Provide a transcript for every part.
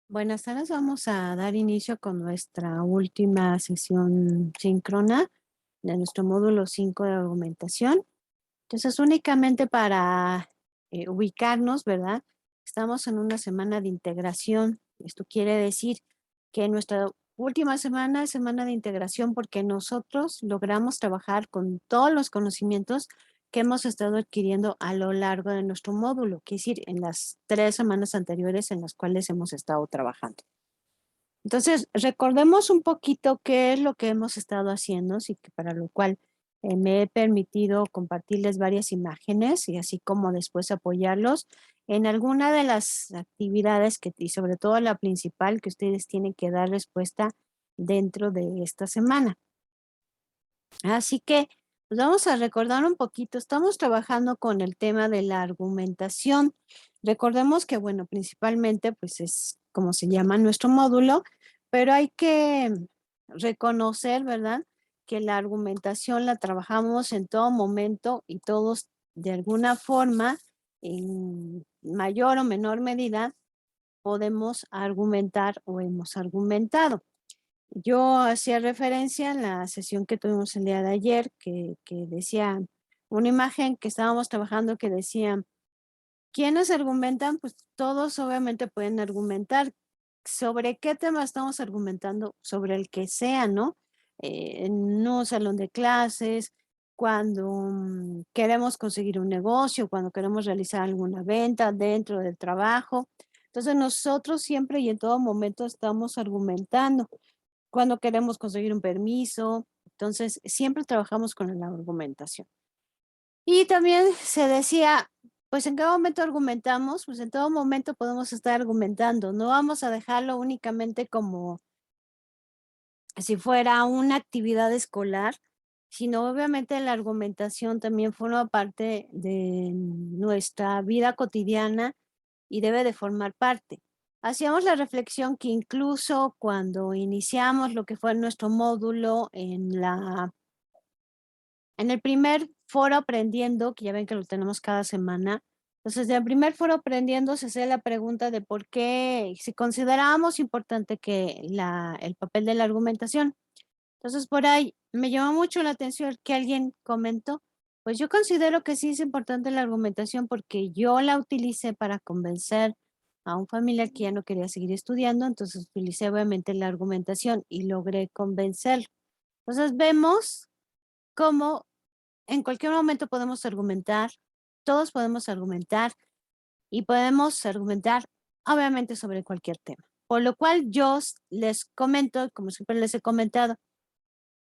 Buenas tardes, vamos a dar inicio con nuestra última sesión síncrona de nuestro módulo 5 de argumentación. Entonces, únicamente para ubicarnos, ¿verdad? Estamos en una semana de integración. Esto quiere decir que nuestra última semana es semana de integración porque nosotros logramos trabajar con todos los conocimientos que hemos estado adquiriendo a lo largo de nuestro módulo, que es decir, en las 3 semanas anteriores en las cuales hemos estado trabajando. Entonces, recordemos un poquito qué es lo que hemos estado haciendo, y que para lo cual me he permitido compartirles varias imágenes y así como después apoyarlos en alguna de las actividades y sobre todo la principal que ustedes tienen que dar respuesta dentro de esta semana. Así que pues vamos a recordar un poquito, estamos trabajando con el tema de la argumentación. Recordemos que, bueno, principalmente pues es como se llama nuestro módulo, pero hay que reconocer, ¿verdad? Que la argumentación la trabajamos en todo momento y todos de alguna forma, en mayor o menor medida, podemos argumentar o hemos argumentado. Yo hacía referencia en la sesión que tuvimos el día de ayer, que decía una imagen que estábamos trabajando que decía, ¿quiénes argumentan? Pues todos obviamente pueden argumentar. ¿Sobre qué tema estamos argumentando? Sobre el que sea, ¿no? En un salón de clases, cuando queremos conseguir un negocio, cuando queremos realizar alguna venta dentro del trabajo. Entonces nosotros siempre y en todo momento estamos argumentando cuando queremos conseguir un permiso. Entonces, siempre trabajamos con la argumentación. Y también se decía, pues, ¿en qué momento argumentamos? Pues, en todo momento podemos estar argumentando, no vamos a dejarlo únicamente como si fuera una actividad escolar, sino obviamente la argumentación también forma parte de nuestra vida cotidiana y debe de formar parte. Hacíamos la reflexión que incluso cuando iniciamos lo que fue nuestro módulo en el primer foro aprendiendo, que ya ven que lo tenemos cada semana, entonces, en el primer foro aprendiendo se hacía la pregunta de por qué, si considerábamos importante que el papel de la argumentación. Entonces, por ahí me llamó mucho la atención que alguien comentó, pues yo considero que sí es importante la argumentación porque yo la utilicé para convencer a un familiar que ya no quería seguir estudiando, entonces utilicé obviamente la argumentación y logré convencerlo. Entonces, vemos cómo en cualquier momento podemos argumentar, todos podemos argumentar y podemos argumentar obviamente sobre cualquier tema. Por lo cual yo les comento, como siempre les he comentado,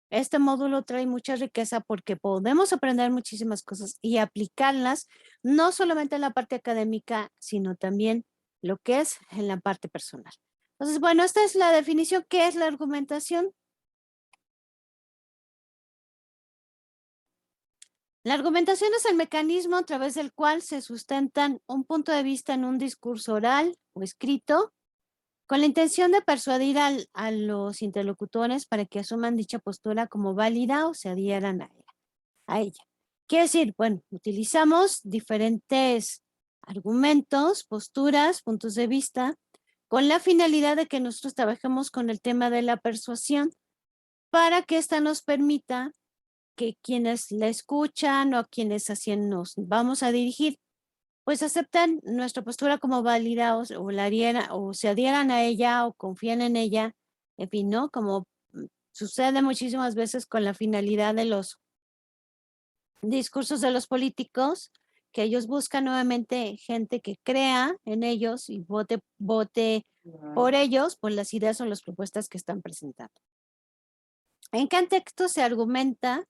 este módulo trae mucha riqueza porque podemos aprender muchísimas cosas y aplicarlas, no solamente en la parte académica, sino también lo que es en la parte personal. Entonces, bueno, esta es la definición. ¿Qué es la argumentación? La argumentación es el mecanismo a través del cual se sustentan un punto de vista en un discurso oral o escrito con la intención de persuadir a los interlocutores para que asuman dicha postura como válida o se adhieran a ella. Quiere decir, bueno, utilizamos diferentes argumentos, posturas, puntos de vista, con la finalidad de que nosotros trabajemos con el tema de la persuasión para que ésta nos permita que quienes la escuchan o a quienes así nos vamos a dirigir, pues aceptan nuestra postura como válida o se adhieran a ella o confían en ella, en fin, ¿no? Como sucede muchísimas veces con la finalidad de los discursos de los políticos, que ellos buscan nuevamente gente que crea en ellos y vote por ellos, por las ideas o las propuestas que están presentando. ¿En qué texto se argumenta?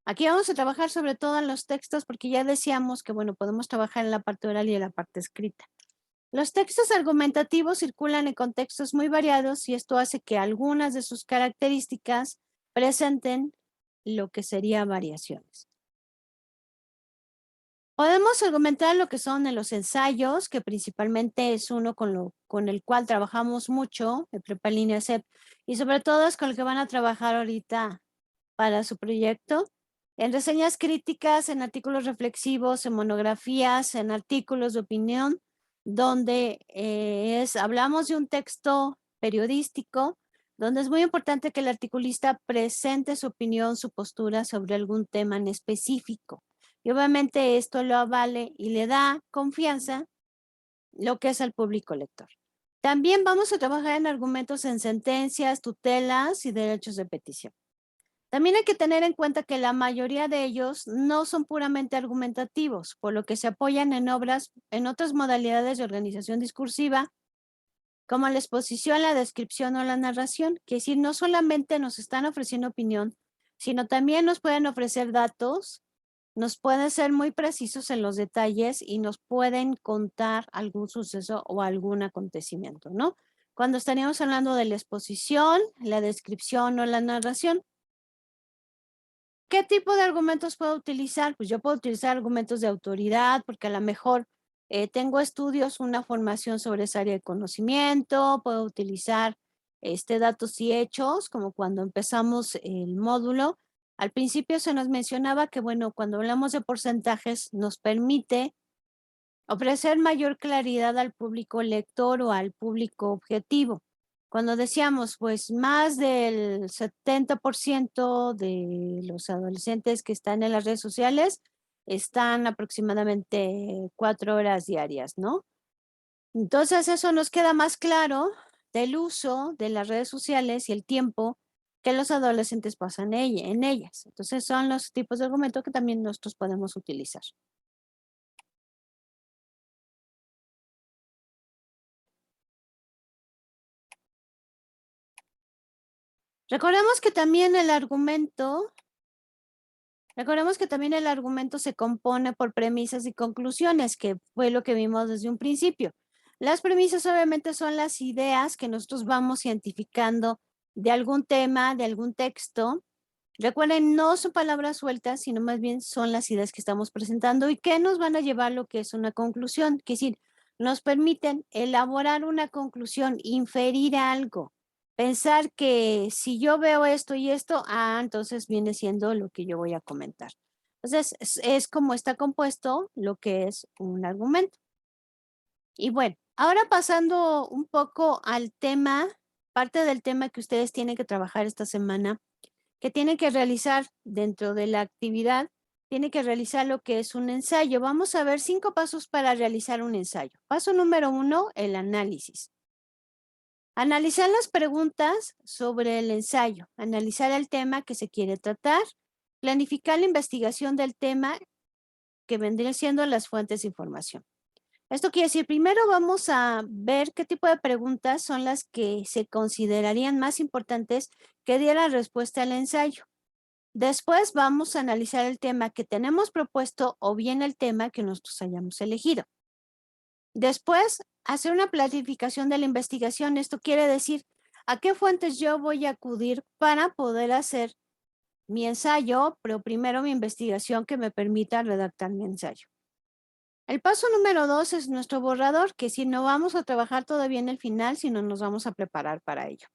Aquí vamos a trabajar sobre todo en los textos porque ya decíamos que, bueno, podemos trabajar en la parte oral y en la parte escrita. Los textos argumentativos circulan en contextos muy variados y esto hace que algunas de sus características presenten lo que sería variaciones. Podemos argumentar lo que son en los ensayos, que principalmente es uno con el cual trabajamos mucho, el Prepa Línea CEP, y sobre todo es con el que van a trabajar ahorita para su proyecto. En reseñas críticas, en artículos reflexivos, en monografías, en artículos de opinión, donde hablamos de un texto periodístico, donde es muy importante que el articulista presente su opinión, su postura sobre algún tema en específico. Y obviamente esto lo avale y le da confianza lo que es al público lector. También vamos a trabajar en argumentos en sentencias, tutelas y derechos de petición. También hay que tener en cuenta que la mayoría de ellos no son puramente argumentativos, por lo que se apoyan en otras modalidades de organización discursiva, como la exposición, la descripción o la narración, que es decir, no solamente nos están ofreciendo opinión, sino también nos pueden ofrecer datos, nos pueden ser muy precisos en los detalles y nos pueden contar algún suceso o algún acontecimiento, ¿no? Cuando estaríamos hablando de la exposición, la descripción o la narración, ¿qué tipo de argumentos puedo utilizar? Pues yo puedo utilizar argumentos de autoridad, porque a lo mejor tengo estudios, una formación sobre esa área de conocimiento, puedo utilizar datos y hechos, como cuando empezamos el módulo. Al principio se nos mencionaba que, bueno, cuando hablamos de porcentajes nos permite ofrecer mayor claridad al público lector o al público objetivo. Cuando decíamos, pues más del 70% de los adolescentes que están en las redes sociales están aproximadamente 4 horas diarias, ¿no? Entonces eso nos queda más claro del uso de las redes sociales y el tiempo que los adolescentes pasan en ellas. Entonces son los tipos de argumentos que también nosotros podemos utilizar. Recordemos que también el argumento se compone por premisas y conclusiones, que fue lo que vimos desde un principio. Las premisas obviamente son las ideas que nosotros vamos identificando de algún tema, de algún texto. Recuerden, no son palabras sueltas, sino más bien son las ideas que estamos presentando y que nos van a llevar a lo que es una conclusión, que es decir, nos permiten elaborar una conclusión, inferir algo. Pensar que si yo veo esto y esto, entonces viene siendo lo que yo voy a comentar. Entonces, es como está compuesto lo que es un argumento. Y bueno, ahora pasando un poco al tema, parte del tema que ustedes tienen que trabajar esta semana, que tienen que realizar dentro de la actividad, tienen que realizar lo que es un ensayo. Vamos a ver 5 pasos para realizar un ensayo. Paso número 1, el análisis. Analizar las preguntas sobre el ensayo, analizar el tema que se quiere tratar, planificar la investigación del tema que vendrían siendo las fuentes de información. Esto quiere decir, primero vamos a ver qué tipo de preguntas son las que se considerarían más importantes que dieran respuesta al ensayo. Después vamos a analizar el tema que tenemos propuesto o bien el tema que nosotros hayamos elegido. Después, hacer una planificación de la investigación. Esto quiere decir a qué fuentes yo voy a acudir para poder hacer mi ensayo, pero primero mi investigación que me permita redactar mi ensayo. El paso número 2 es nuestro borrador, que si no vamos a trabajar todavía en el final, sino nos vamos a preparar para ello.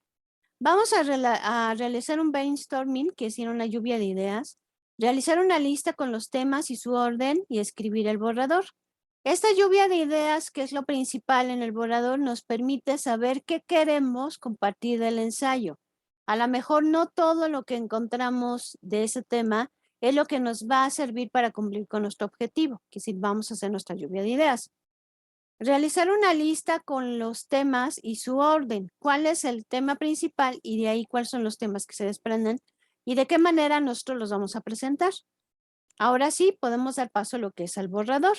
Vamos a realizar un brainstorming, que es una lluvia de ideas, realizar una lista con los temas y su orden y escribir el borrador. Esta lluvia de ideas, que es lo principal en el borrador, nos permite saber qué queremos compartir del ensayo. A lo mejor no todo lo que encontramos de ese tema es lo que nos va a servir para cumplir con nuestro objetivo, que si vamos a hacer nuestra lluvia de ideas. Realizar una lista con los temas y su orden. ¿Cuál es el tema principal? Y de ahí cuáles son los temas que se desprenden y de qué manera nosotros los vamos a presentar. Ahora sí, podemos dar paso a lo que es el borrador.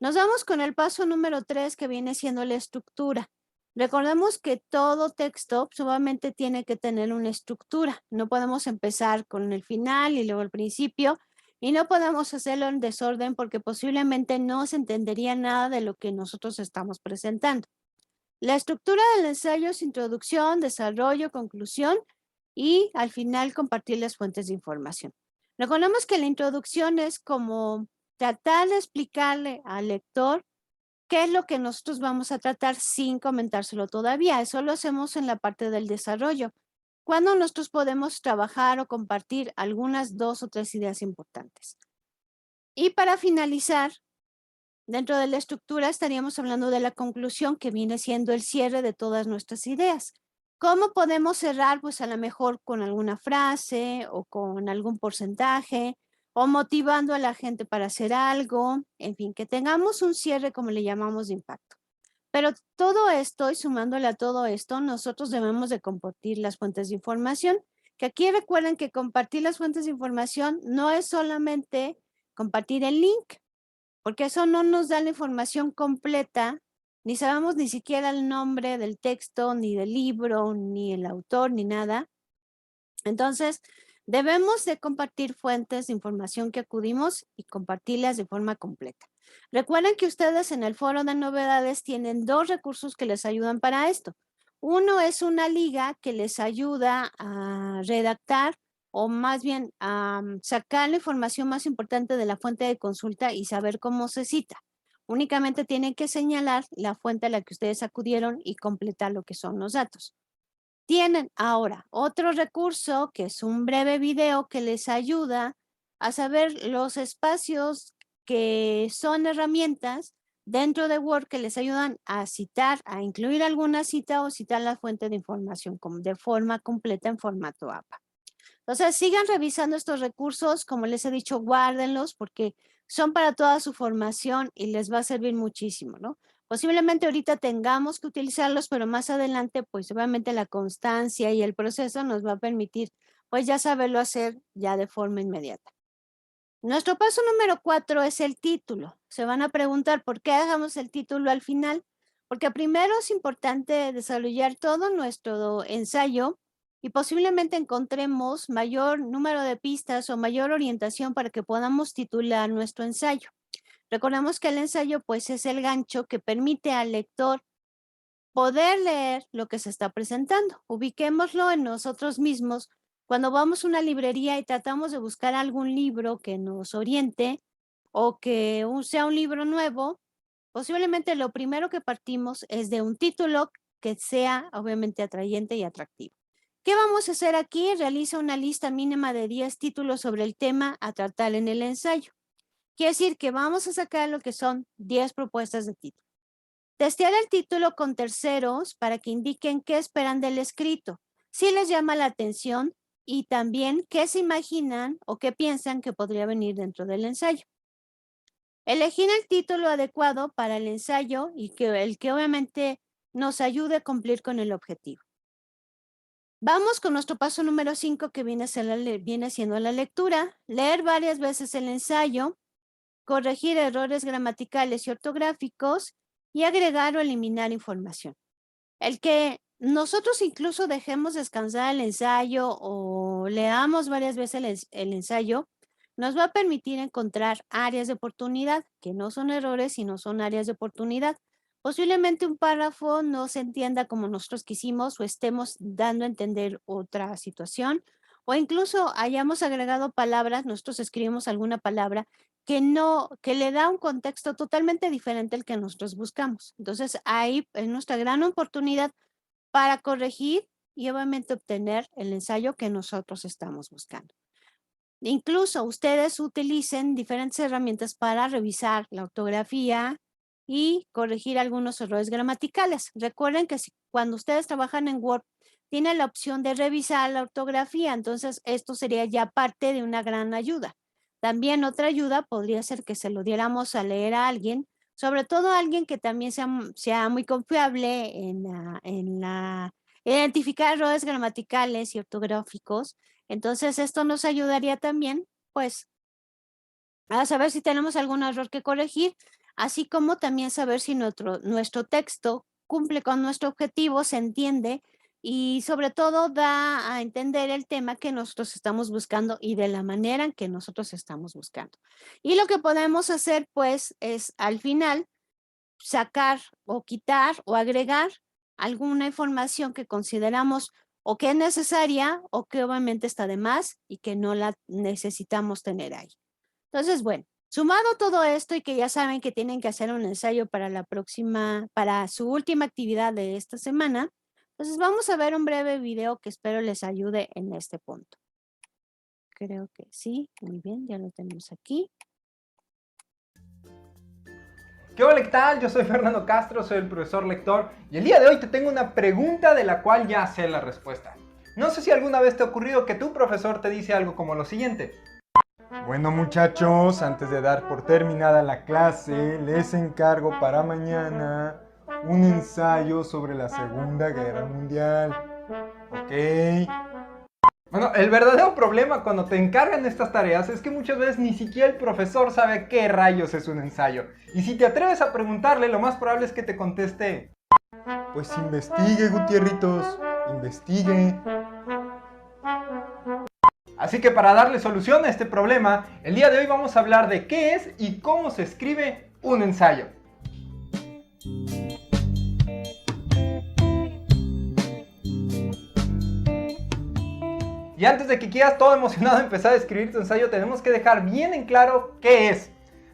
Nos vamos con el paso número 3, que viene siendo la estructura. Recordemos que todo texto solamente tiene que tener una estructura. No podemos empezar con el final y luego el principio, y no podemos hacerlo en desorden porque posiblemente no se entendería nada de lo que nosotros estamos presentando. La estructura del ensayo es introducción, desarrollo, conclusión y al final compartir las fuentes de información. Recordemos que la introducción es como tratar de explicarle al lector qué es lo que nosotros vamos a tratar sin comentárselo todavía. Eso lo hacemos en la parte del desarrollo, cuando nosotros podemos trabajar o compartir algunas 2 o 3 ideas importantes. Y para finalizar, Dentro de la estructura estaríamos hablando de la conclusión, que viene siendo el cierre de todas nuestras ideas. ¿Cómo podemos cerrar? Pues a lo mejor con alguna frase o con algún porcentaje o motivando a la gente para hacer algo, en fin, que tengamos un cierre, como le llamamos, de impacto. Pero todo esto, y sumándole a todo esto, nosotros debemos de compartir las fuentes de información, que aquí recuerden que compartir las fuentes de información no es solamente compartir el link, porque eso no nos da la información completa, ni sabemos ni siquiera el nombre del texto, ni del libro, ni el autor, ni nada. Entonces, debemos de compartir fuentes de información que acudimos y compartirlas de forma completa. Recuerden que ustedes en el foro de novedades tienen 2 recursos que les ayudan para esto. Uno es una liga que les ayuda a redactar o más bien a sacar la información más importante de la fuente de consulta y saber cómo se cita. Únicamente tienen que señalar la fuente a la que ustedes acudieron y completar lo que son los datos. Tienen ahora otro recurso que es un breve video que les ayuda a saber los espacios que son herramientas dentro de Word que les ayudan a citar, a incluir alguna cita o citar la fuente de información de forma completa en formato APA. Entonces, sigan revisando estos recursos, como les he dicho, guárdenlos porque son para toda su formación y les va a servir muchísimo, ¿no? Posiblemente ahorita tengamos que utilizarlos, pero más adelante, pues obviamente la constancia y el proceso nos va a permitir, pues ya saberlo hacer ya de forma inmediata. Nuestro paso número 4 es el título. Se van a preguntar por qué dejamos el título al final, porque primero es importante desarrollar todo nuestro ensayo y posiblemente encontremos mayor número de pistas o mayor orientación para que podamos titular nuestro ensayo. Recordemos que el ensayo pues es el gancho que permite al lector poder leer lo que se está presentando. Ubiquémoslo en nosotros mismos. Cuando vamos a una librería y tratamos de buscar algún libro que nos oriente o que sea un libro nuevo, posiblemente lo primero que partimos es de un título que sea obviamente atrayente y atractivo. ¿Qué vamos a hacer aquí? Realiza una lista mínima de 10 títulos sobre el tema a tratar en el ensayo. Quiere decir que vamos a sacar lo que son 10 propuestas de título. Testear el título con terceros para que indiquen qué esperan del escrito, si les llama la atención y también qué se imaginan o qué piensan que podría venir dentro del ensayo. Elegir el título adecuado para el ensayo y el que obviamente nos ayude a cumplir con el objetivo. Vamos con nuestro paso número 5 que viene siendo la lectura, leer varias veces el ensayo, corregir errores gramaticales y ortográficos y agregar o eliminar información. El que nosotros incluso dejemos descansar el ensayo o leamos varias veces el ensayo, nos va a permitir encontrar áreas de oportunidad, que no son errores, sino son áreas de oportunidad. Posiblemente un párrafo no se entienda como nosotros quisimos o estemos dando a entender otra situación, o incluso hayamos agregado palabras, nosotros escribimos alguna palabra que le da un contexto totalmente diferente al que nosotros buscamos. Entonces, ahí es nuestra gran oportunidad para corregir y obviamente obtener el ensayo que nosotros estamos buscando. Incluso ustedes utilicen diferentes herramientas para revisar la ortografía y corregir algunos errores gramaticales. Recuerden que cuando ustedes trabajan en Word, tienen la opción de revisar la ortografía, entonces esto sería ya parte de una gran ayuda. También otra ayuda podría ser que se lo diéramos a leer a alguien, sobre todo a alguien que también sea muy confiable en identificar errores gramaticales y ortográficos. Entonces, esto nos ayudaría también, pues, a saber si tenemos algún error que corregir, así como también saber si nuestro texto cumple con nuestro objetivo, se entiende y sobre todo da a entender el tema que nosotros estamos buscando y de la manera en que nosotros estamos buscando. Y lo que podemos hacer, pues, es al final sacar o quitar o agregar alguna información que consideramos o que es necesaria o que obviamente está de más y que no la necesitamos tener ahí. Entonces, bueno, sumado todo esto y que ya saben que tienen que hacer un ensayo para su última actividad de esta semana, entonces vamos a ver un breve video que espero les ayude en este punto. Creo que sí, muy bien, ya lo tenemos aquí. Hola, ¿qué tal? Yo soy Fernando Castro, soy el profesor lector y el día de hoy te tengo una pregunta de la cual ya sé la respuesta. No sé si alguna vez te ha ocurrido que tu profesor te dice algo como lo siguiente. Bueno muchachos, antes de dar por terminada la clase, les encargo para mañana un ensayo sobre la Segunda Guerra Mundial. ¿Ok? Bueno, el verdadero problema cuando te encargan estas tareas es que muchas veces ni siquiera el profesor sabe qué rayos es un ensayo. Y si te atreves a preguntarle, lo más probable es que te conteste: Pues investigue, Gutierritos, investigue. Así que para darle solución a este problema, el día de hoy vamos a hablar de qué es y cómo se escribe un ensayo. Y antes de que quieras todo emocionado empezar a escribir tu ensayo, tenemos que dejar bien en claro qué es.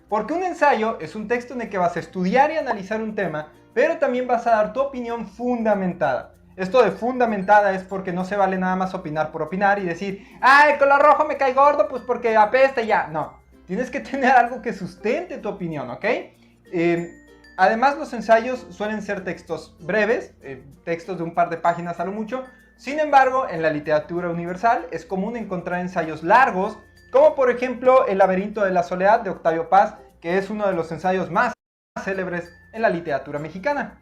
Porque un ensayo es un texto en el que vas a estudiar y analizar un tema, pero también vas a dar tu opinión fundamentada. Esto de fundamentada es porque no se vale nada más opinar por opinar y decir, el color rojo me cae gordo, pues porque apesta y ya. No, tienes que tener algo que sustente tu opinión, ¿ok? Además, los ensayos suelen ser textos breves, textos de un par de páginas a lo mucho. Sin embargo, en la literatura universal es común encontrar ensayos largos, como por ejemplo El laberinto de la soledad de Octavio Paz, que es uno de los ensayos más célebres en la literatura mexicana.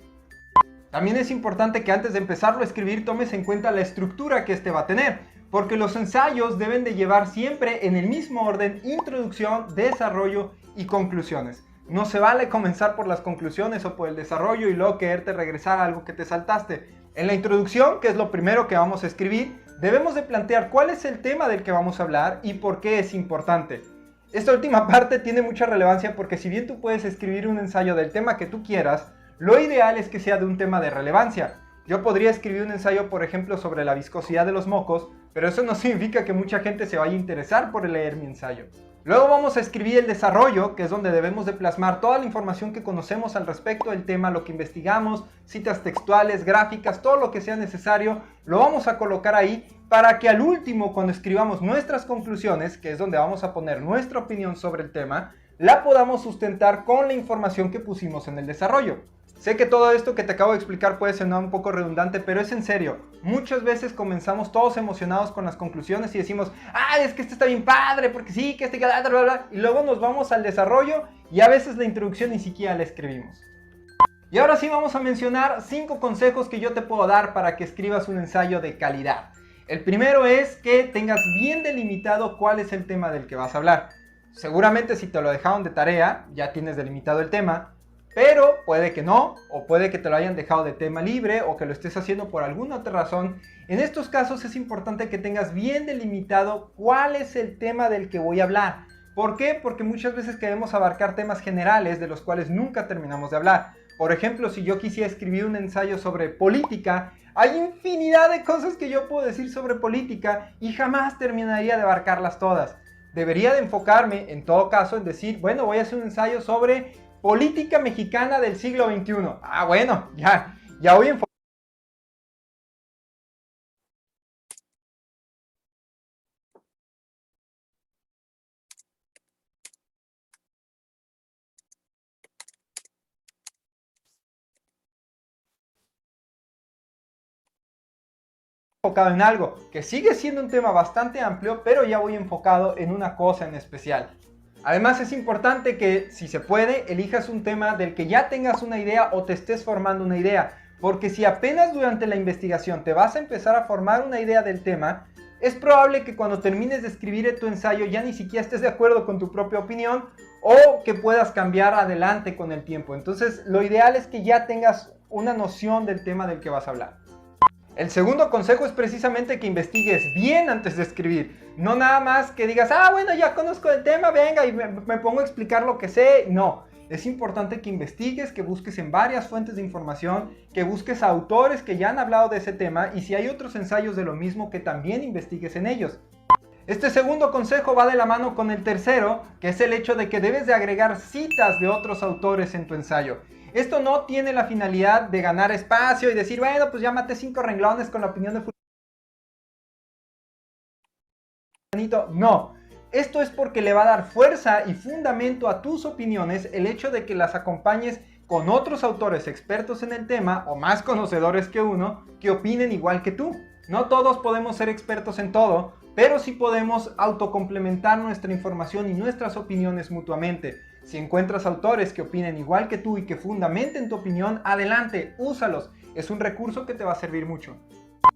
También es importante que antes de empezarlo a escribir tomes en cuenta la estructura que este va a tener, porque los ensayos deben de llevar siempre en el mismo orden introducción, desarrollo y conclusiones. No se vale comenzar por las conclusiones o por el desarrollo y luego quererte regresar a algo que te saltaste. En la introducción, que es lo primero que vamos a escribir, debemos de plantear cuál es el tema del que vamos a hablar y por qué es importante. Esta última parte tiene mucha relevancia porque si bien tú puedes escribir un ensayo del tema que tú quieras, lo ideal es que sea de un tema de relevancia. Yo podría escribir un ensayo, por ejemplo, sobre la viscosidad de los mocos, pero eso no significa que mucha gente se vaya a interesar por leer mi ensayo. Luego vamos a escribir el desarrollo, que es donde debemos de plasmar toda la información que conocemos al respecto del tema, lo que investigamos, citas textuales, gráficas, todo lo que sea necesario, lo vamos a colocar ahí para que al último, cuando escribamos nuestras conclusiones, que es donde vamos a poner nuestra opinión sobre el tema, la podamos sustentar con la información que pusimos en el desarrollo. Sé que todo esto que te acabo de explicar puede sonar un poco redundante, pero es en serio. Muchas veces comenzamos todos emocionados con las conclusiones y decimos, es que este está bien padre, porque sí, que este, bla, bla, bla, y luego nos vamos al desarrollo y a veces la introducción ni siquiera la escribimos. Y ahora sí vamos a mencionar 5 consejos que yo te puedo dar para que escribas un ensayo de calidad. El primero es que tengas bien delimitado cuál es el tema del que vas a hablar. Seguramente si te lo dejaron de tarea, ya tienes delimitado el tema, pero puede que no, o puede que te lo hayan dejado de tema libre, o que lo estés haciendo por alguna otra razón. En estos casos es importante que tengas bien delimitado cuál es el tema del que voy a hablar. ¿Por qué? Porque muchas veces queremos abarcar temas generales de los cuales nunca terminamos de hablar. Por ejemplo, si yo quisiera escribir un ensayo sobre política, hay infinidad de cosas que yo puedo decir sobre política y jamás terminaría de abarcarlas todas. Debería de enfocarme, en todo caso, en decir, bueno, voy a hacer un ensayo sobre política mexicana del siglo XXI. Bueno, ya voy enfocado en algo, que sigue siendo un tema bastante amplio, pero ya voy enfocado en una cosa en especial. Además es importante que, si se puede, elijas un tema del que ya tengas una idea o te estés formando una idea, porque si apenas durante la investigación te vas a empezar a formar una idea del tema, es probable que cuando termines de escribir tu ensayo ya ni siquiera estés de acuerdo con tu propia opinión o que puedas cambiar adelante con el tiempo. Entonces, lo ideal es que ya tengas una noción del tema del que vas a hablar. El segundo consejo es precisamente que investigues bien antes de escribir. No nada más que digas, bueno, ya conozco el tema, venga, y me pongo a explicar lo que sé. No, es importante que investigues, que busques en varias fuentes de información, que busques a autores que ya han hablado de ese tema y si hay otros ensayos de lo mismo, que también investigues en ellos. Este segundo consejo va de la mano con el tercero, que es el hecho de que debes de agregar citas de otros autores en tu ensayo. Esto no tiene la finalidad de ganar espacio y decir, bueno, pues ya maté 5 renglones con la opinión de fulanito. No, Esto es porque le va a dar fuerza y fundamento a tus opiniones el hecho de que las acompañes con otros autores expertos en el tema o más conocedores que uno que opinen igual que tú. No todos podemos ser expertos en todo, pero sí podemos autocomplementar nuestra información y nuestras opiniones mutuamente. Si encuentras autores que opinen igual que tú y que fundamenten tu opinión, adelante, úsalos. Es un recurso que te va a servir mucho.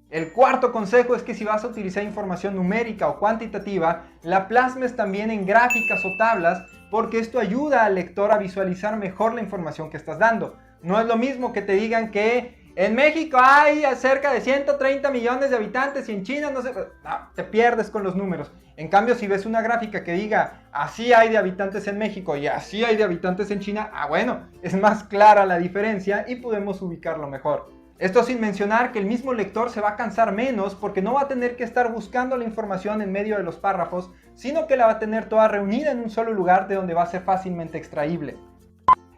El cuarto consejo es que si vas a utilizar información numérica o cuantitativa, la plasmes también en gráficas o tablas, porque esto ayuda al lector a visualizar mejor la información que estás dando. No es lo mismo que te digan que en México hay cerca de 130 millones de habitantes y en China no sé... No, te pierdes con los números. En cambio, si ves una gráfica que diga así hay de habitantes en México y así hay de habitantes en China, bueno, es más clara la diferencia y podemos ubicarlo mejor. Esto sin mencionar que el mismo lector se va a cansar menos porque no va a tener que estar buscando la información en medio de los párrafos, sino que la va a tener toda reunida en un solo lugar de donde va a ser fácilmente extraíble.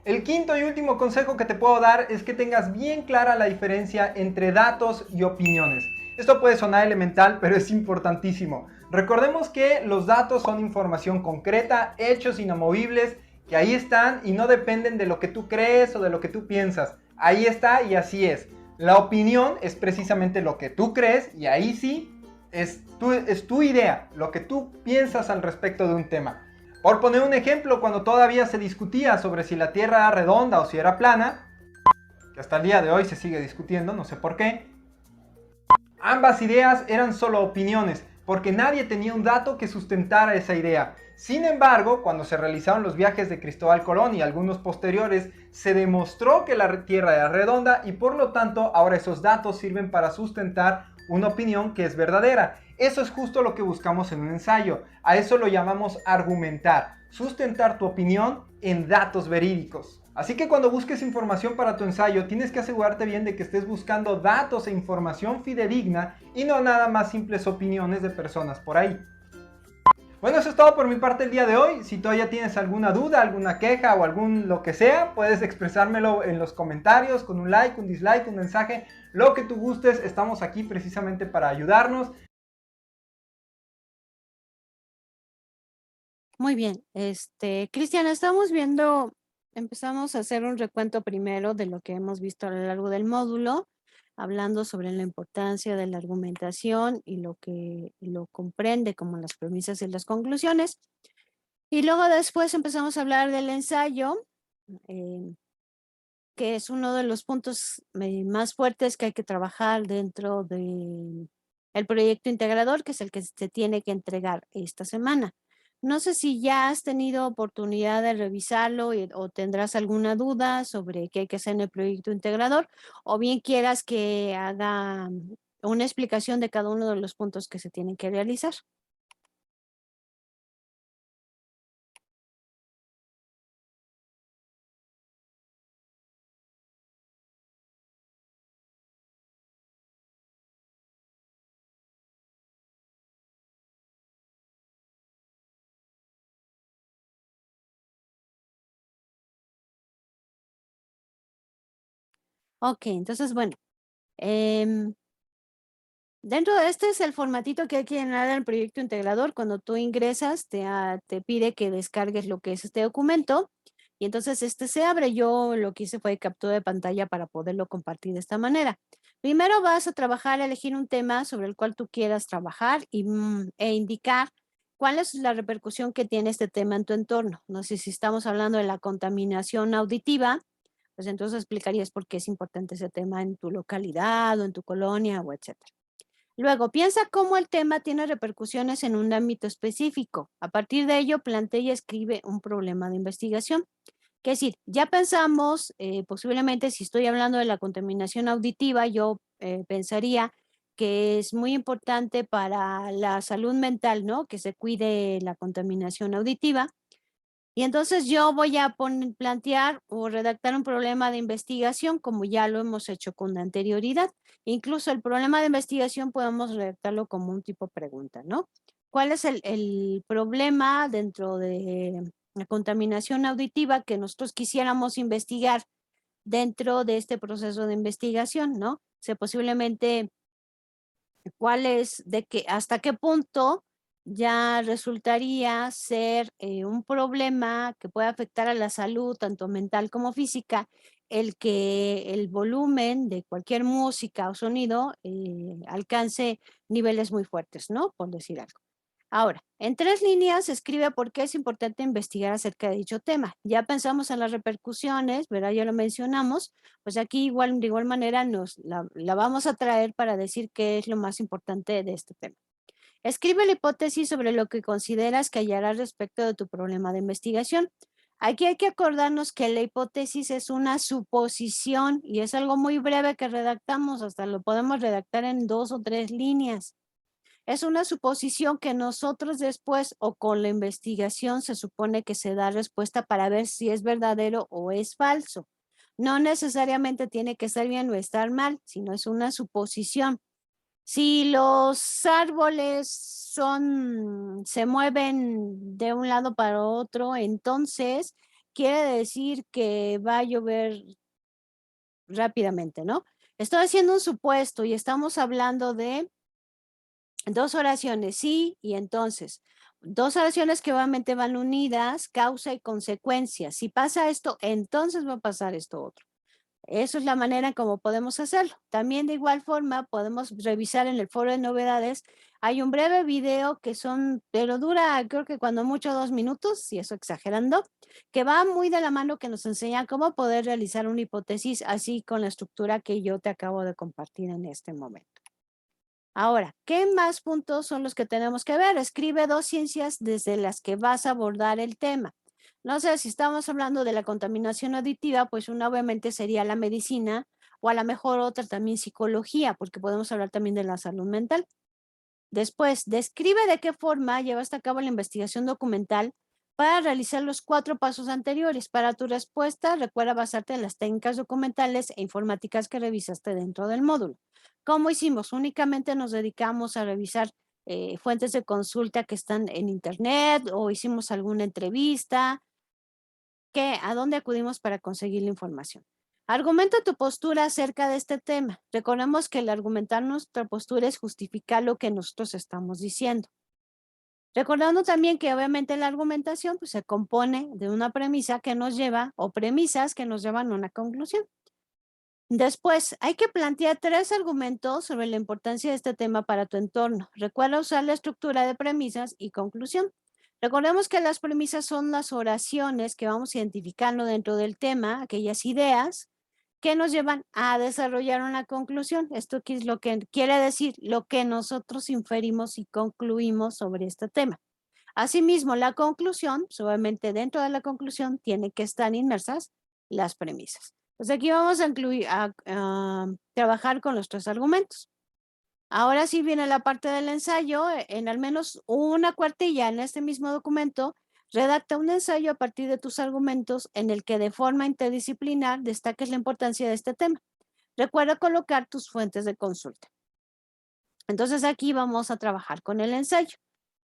El quinto y último consejo que te puedo dar es que tengas bien clara la diferencia entre datos y opiniones. Esto puede sonar elemental, pero es importantísimo. Recordemos que los datos son información concreta, hechos inamovibles, que ahí están y no dependen de lo que tú crees o de lo que tú piensas. Ahí está y así es. La opinión es precisamente lo que tú crees y ahí sí es tu idea, lo que tú piensas al respecto de un tema. Por poner un ejemplo, cuando todavía se discutía sobre si la Tierra era redonda o si era plana, que hasta el día de hoy se sigue discutiendo, no sé por qué, ambas ideas eran solo opiniones, porque nadie tenía un dato que sustentara esa idea. Sin embargo, cuando se realizaron los viajes de Cristóbal Colón y algunos posteriores, se demostró que la Tierra era redonda y por lo tanto ahora esos datos sirven para sustentar una opinión que es verdadera. Eso es justo lo que buscamos en un ensayo. A eso lo llamamos argumentar, sustentar tu opinión en datos verídicos. Así que cuando busques información para tu ensayo, tienes que asegurarte bien de que estés buscando datos e información fidedigna y no nada más simples opiniones de personas por ahí. Bueno, eso es todo por mi parte el día de hoy. Si todavía tienes alguna duda, alguna queja o algún lo que sea, puedes expresármelo en los comentarios con un like, un dislike, un mensaje, lo que tú gustes. Estamos aquí precisamente para ayudarnos. Muy bien, Cristian, empezamos a hacer un recuento primero de lo que hemos visto a lo largo del módulo, hablando sobre la importancia de la argumentación y lo que lo comprende como las premisas y las conclusiones. Y luego después empezamos a hablar del ensayo, que es uno de los puntos más fuertes que hay que trabajar dentro del proyecto integrador, que es el que se tiene que entregar esta semana. No sé si ya has tenido oportunidad de revisarlo o tendrás alguna duda sobre qué hay que hacer en el proyecto integrador, o bien quieras que haga una explicación de cada uno de los puntos que se tienen que realizar. Ok, entonces, bueno, dentro de este es el formatito que hay que llenar en el proyecto integrador. Cuando tú ingresas, te pide que descargues lo que es este documento y entonces se abre. Yo lo que hice fue captura de pantalla para poderlo compartir de esta manera. Primero vas a trabajar, a elegir un tema sobre el cual tú quieras trabajar e indicar cuál es la repercusión que tiene este tema en tu entorno. No sé si estamos hablando de la contaminación auditiva, pues entonces explicarías por qué es importante ese tema en tu localidad o en tu colonia o etcétera. Luego, piensa cómo el tema tiene repercusiones en un ámbito específico. A partir de ello, plantea y escribe un problema de investigación. Es decir, ya pensamos, posiblemente si estoy hablando de la contaminación auditiva, yo pensaría que es muy importante para la salud mental, ¿no? Que se cuide la contaminación auditiva. Y entonces yo voy a plantear o redactar un problema de investigación como ya lo hemos hecho con anterioridad. Incluso el problema de investigación podemos redactarlo como un tipo pregunta, ¿no? ¿Cuál es el problema dentro de la contaminación auditiva que nosotros quisiéramos investigar dentro de este proceso de investigación, ¿no? O sea, posiblemente, ¿cuál es, hasta qué punto ya resultaría ser un problema que puede afectar a la salud, tanto mental como física, el que el volumen de cualquier música o sonido alcance niveles muy fuertes, ¿no? Por decir algo. Ahora, en 3 líneas escribe por qué es importante investigar acerca de dicho tema. Ya pensamos en las repercusiones, ¿verdad? Ya lo mencionamos, pues aquí igual, de igual manera la vamos a traer para decir qué es lo más importante de este tema. Escribe la hipótesis sobre lo que consideras que hallarás respecto de tu problema de investigación. Aquí hay que acordarnos que la hipótesis es una suposición y es algo muy breve que redactamos, hasta lo podemos redactar en 2 o 3 líneas. Es una suposición que nosotros después o con la investigación se supone que se da respuesta para ver si es verdadero o es falso. No necesariamente tiene que estar bien o estar mal, sino es una suposición. Si los árboles se mueven de un lado para otro, entonces quiere decir que va a llover rápidamente, ¿no? Estoy haciendo un supuesto y estamos hablando de 2 oraciones, sí y entonces. 2 oraciones que obviamente van unidas, causa y consecuencia. Si pasa esto, entonces va a pasar esto otro. Eso es la manera en cómo podemos hacerlo. También de igual forma podemos revisar en el foro de novedades. Hay un breve video que pero dura creo que cuando mucho 2 minutos, y eso exagerando, que va muy de la mano que nos enseña cómo poder realizar una hipótesis así con la estructura que yo te acabo de compartir en este momento. Ahora, ¿qué más puntos son los que tenemos que ver? Escribe 2 ciencias desde las que vas a abordar el tema. No sé, si estamos hablando de la contaminación auditiva, pues una obviamente sería la medicina o a lo mejor otra también psicología, porque podemos hablar también de la salud mental. Después, describe de qué forma llevaste a cabo la investigación documental para realizar los 4 pasos anteriores. Para tu respuesta, recuerda basarte en las técnicas documentales e informáticas que revisaste dentro del módulo. ¿Cómo hicimos? Únicamente nos dedicamos a revisar fuentes de consulta que están en internet o hicimos alguna entrevista. ¿A dónde acudimos para conseguir la información? Argumenta tu postura acerca de este tema. Recordemos que el argumentar nuestra postura es justificar lo que nosotros estamos diciendo. Recordando también que obviamente la argumentación pues, se compone de una premisa que nos lleva, o premisas que nos llevan a una conclusión. Después, hay que plantear 3 argumentos sobre la importancia de este tema para tu entorno. Recuerda usar la estructura de premisas y conclusión. Recordemos que las premisas son las oraciones que vamos identificando dentro del tema, aquellas ideas que nos llevan a desarrollar una conclusión. Esto es lo que quiere decir lo que nosotros inferimos y concluimos sobre este tema. Asimismo, la conclusión, pues, obviamente dentro de la conclusión tiene que estar inmersas las premisas. Pues aquí vamos a trabajar con los 3 argumentos. Ahora sí viene la parte del ensayo. En al menos una cuartilla en este mismo documento, redacta un ensayo a partir de tus argumentos en el que de forma interdisciplinar destaques la importancia de este tema. Recuerda colocar tus fuentes de consulta. Entonces aquí vamos a trabajar con el ensayo.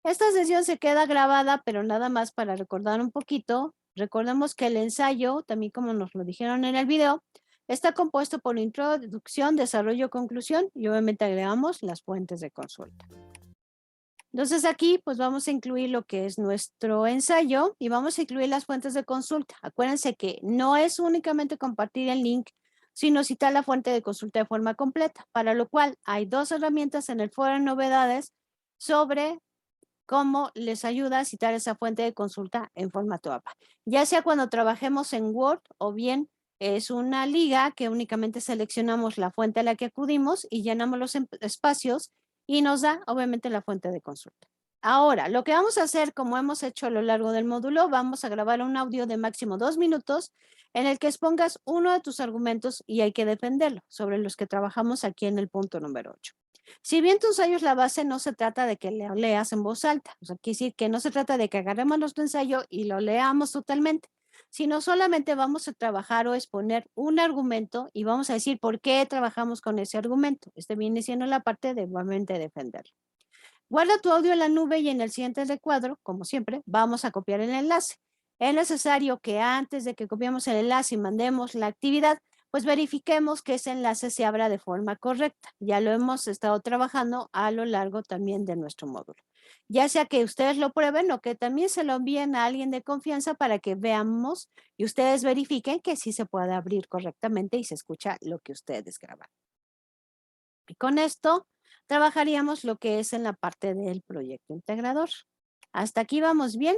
Esta sesión se queda grabada, pero nada más para recordar un poquito. Recordemos que el ensayo, también como nos lo dijeron en el video, está compuesto por introducción, desarrollo, conclusión y obviamente agregamos las fuentes de consulta. Entonces aquí pues vamos a incluir lo que es nuestro ensayo y vamos a incluir las fuentes de consulta. Acuérdense que no es únicamente compartir el link, sino citar la fuente de consulta de forma completa, para lo cual hay 2 herramientas en el foro de novedades sobre cómo les ayuda a citar esa fuente de consulta en formato APA. Ya sea cuando trabajemos en Word o bien es una liga que únicamente seleccionamos la fuente a la que acudimos y llenamos los espacios y nos da obviamente la fuente de consulta. Ahora, lo que vamos a hacer, como hemos hecho a lo largo del módulo, vamos a grabar un audio de máximo 2 minutos en el que expongas uno de tus argumentos y hay que defenderlo, sobre los que trabajamos aquí en el punto número 8. Si bien tu ensayo es la base, no se trata de que lo leas en voz alta. O sea, quiere decir que no se trata de que agarremos nuestro ensayo y lo leamos totalmente, sino solamente vamos a trabajar o exponer un argumento y vamos a decir por qué trabajamos con ese argumento. Este viene siendo la parte de igualmente defenderlo. Guarda tu audio en la nube y en el siguiente recuadro, como siempre, vamos a copiar el enlace. Es necesario que antes de que copiemos el enlace y mandemos la actividad, pues verifiquemos que ese enlace se abra de forma correcta. Ya lo hemos estado trabajando a lo largo también de nuestro módulo. ya sea que ustedes lo prueben o que también se lo envíen a alguien de confianza para que veamos y ustedes verifiquen que sí se puede abrir correctamente y se escucha lo que ustedes graban. Y con esto trabajaríamos lo que es en la parte del proyecto integrador. ¿Hasta aquí vamos bien?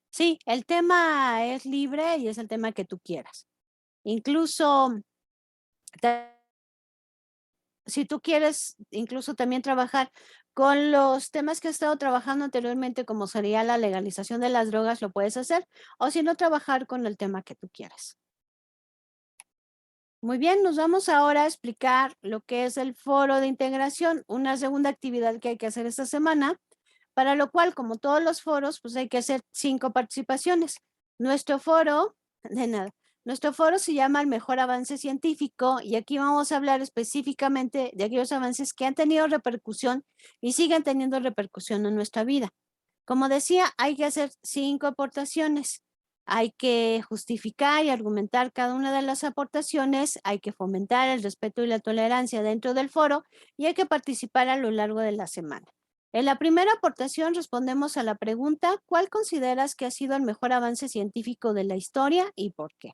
Sí, el tema es libre y es el tema que tú quieras. Incluso, si tú quieres, incluso también trabajar con los temas que he estado trabajando anteriormente, como sería la legalización de las drogas, lo puedes hacer, o si no, trabajar con el tema que tú quieras. Muy bien, nos vamos ahora a explicar lo que es el foro de integración, una segunda actividad que hay que hacer esta semana, para lo cual, como todos los foros, pues hay que hacer 5 participaciones. Nuestro foro, de nada, nuestro foro se llama el mejor avance científico y aquí vamos a hablar específicamente de aquellos avances que han tenido repercusión y siguen teniendo repercusión en nuestra vida. Como decía, hay que hacer 5 aportaciones. Hay que justificar y argumentar cada una de las aportaciones, hay que fomentar el respeto y la tolerancia dentro del foro y hay que participar a lo largo de la semana. En la primera aportación respondemos a la pregunta, ¿cuál consideras que ha sido el mejor avance científico de la historia y por qué?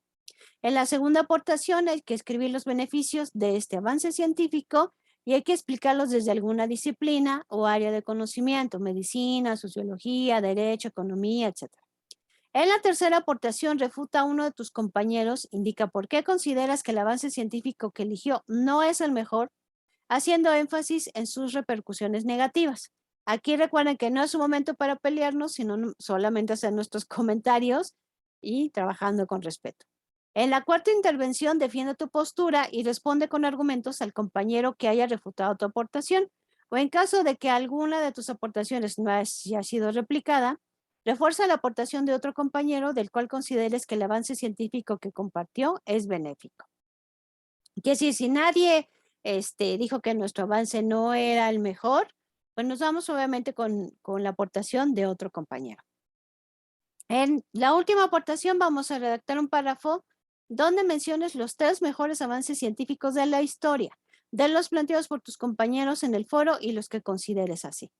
En la segunda aportación hay que escribir los beneficios de este avance científico y hay que explicarlos desde alguna disciplina o área de conocimiento, medicina, sociología, derecho, economía, etc. En la tercera aportación refuta a uno de tus compañeros, indica por qué consideras que el avance científico que eligió no es el mejor, haciendo énfasis en sus repercusiones negativas. Aquí recuerden que no es un momento para pelearnos, sino solamente hacer nuestros comentarios y trabajando con respeto. En la cuarta intervención defiende tu postura y responde con argumentos al compañero que haya refutado tu aportación, o en caso de que alguna de tus aportaciones no haya sido replicada, refuerza la aportación de otro compañero del cual consideres que el avance científico que compartió es benéfico. Que decir, si nadie dijo que nuestro avance no era el mejor, pues nos vamos obviamente con la aportación de otro compañero. En la última aportación vamos a redactar un párrafo donde menciones los 3 mejores avances científicos de la historia, de los planteados por tus compañeros en el foro y los que consideres así.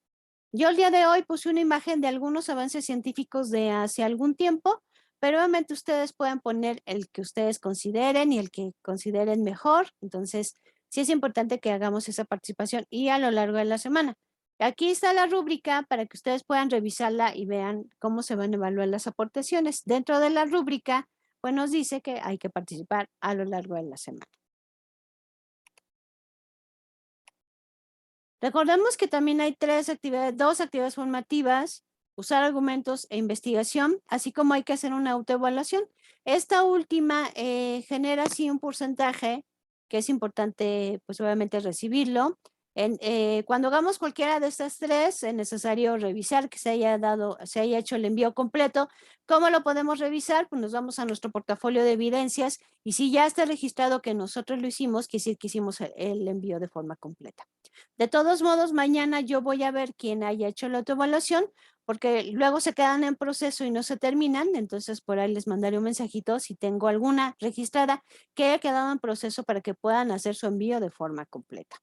Yo el día de hoy puse una imagen de algunos avances científicos de hace algún tiempo, pero obviamente ustedes pueden poner el que ustedes consideren y el que consideren mejor. Entonces, sí es importante que hagamos esa participación y a lo largo de la semana. Aquí está la rúbrica para que ustedes puedan revisarla y vean cómo se van a evaluar las aportaciones. Dentro de la rúbrica, pues nos dice que hay que participar a lo largo de la semana. Recordemos que también hay 2 actividades formativas, usar argumentos e investigación, así como hay que hacer una autoevaluación. Esta última genera así un porcentaje que es importante, pues obviamente recibirlo. Cuando hagamos cualquiera de estas 3, es necesario revisar que se haya hecho el envío completo. ¿Cómo lo podemos revisar? Pues nos vamos a nuestro portafolio de evidencias y si ya está registrado que nosotros lo hicimos, quiere decir que hicimos el envío de forma completa. De todos modos, mañana yo voy a ver quién haya hecho la autoevaluación, porque luego se quedan en proceso y no se terminan, entonces por ahí les mandaré un mensajito si tengo alguna registrada que haya quedado en proceso para que puedan hacer su envío de forma completa.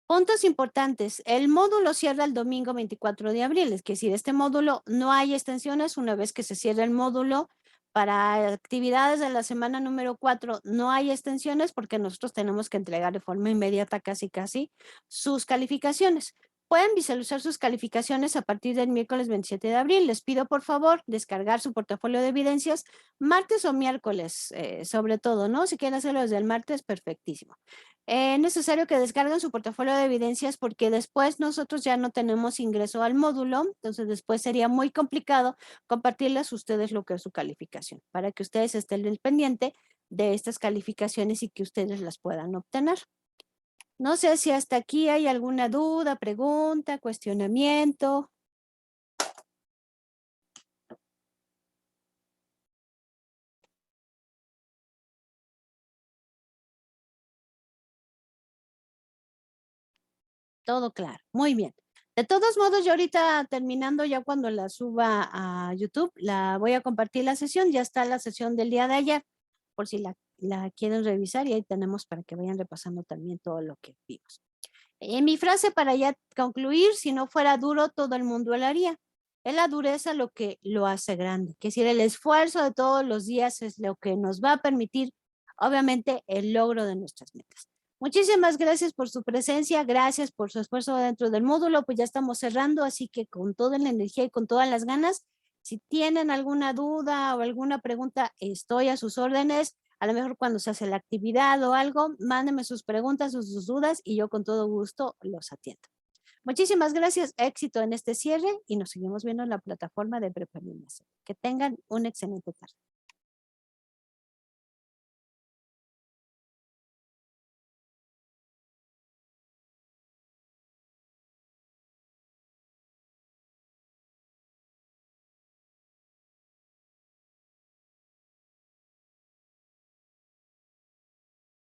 Puntos importantes. El módulo cierra el domingo 24 de abril, es decir, este módulo no hay extensiones. Una vez que se cierre el módulo para actividades de la semana número 4, no hay extensiones porque nosotros tenemos que entregar de forma inmediata casi sus calificaciones. Pueden visualizar sus calificaciones a partir del miércoles 27 de abril. Les pido por favor descargar su portafolio de evidencias martes o miércoles, sobre todo, ¿no? Si quieren hacerlo desde el martes, perfectísimo. Es necesario que descarguen su portafolio de evidencias porque después nosotros ya no tenemos ingreso al módulo, entonces después sería muy complicado compartirles a ustedes lo que es su calificación, para que ustedes estén al pendiente de estas calificaciones y que ustedes las puedan obtener. No sé si hasta aquí hay alguna duda, pregunta, cuestionamiento. Todo claro. Muy bien. De todos modos, yo ahorita terminando, ya cuando la suba a YouTube, la voy a compartir la sesión. Ya está la sesión del día de ayer, por si la quieren revisar, y ahí tenemos para que vayan repasando también todo lo que vimos. Mi frase para ya concluir: si no fuera duro, todo el mundo lo haría. Es la dureza lo que lo hace grande. Que decir, el esfuerzo de todos los días es lo que nos va a permitir, obviamente, el logro de nuestras metas. Muchísimas gracias por su presencia, gracias por su esfuerzo dentro del módulo. Pues ya estamos cerrando, así que con toda la energía y con todas las ganas, si tienen alguna duda o alguna pregunta, estoy a sus órdenes. A lo mejor cuando se hace la actividad o algo, mándenme sus preguntas o sus dudas y yo con todo gusto los atiendo. Muchísimas gracias, éxito en este cierre y nos seguimos viendo en la plataforma de Preparación. Que tengan una excelente tarde.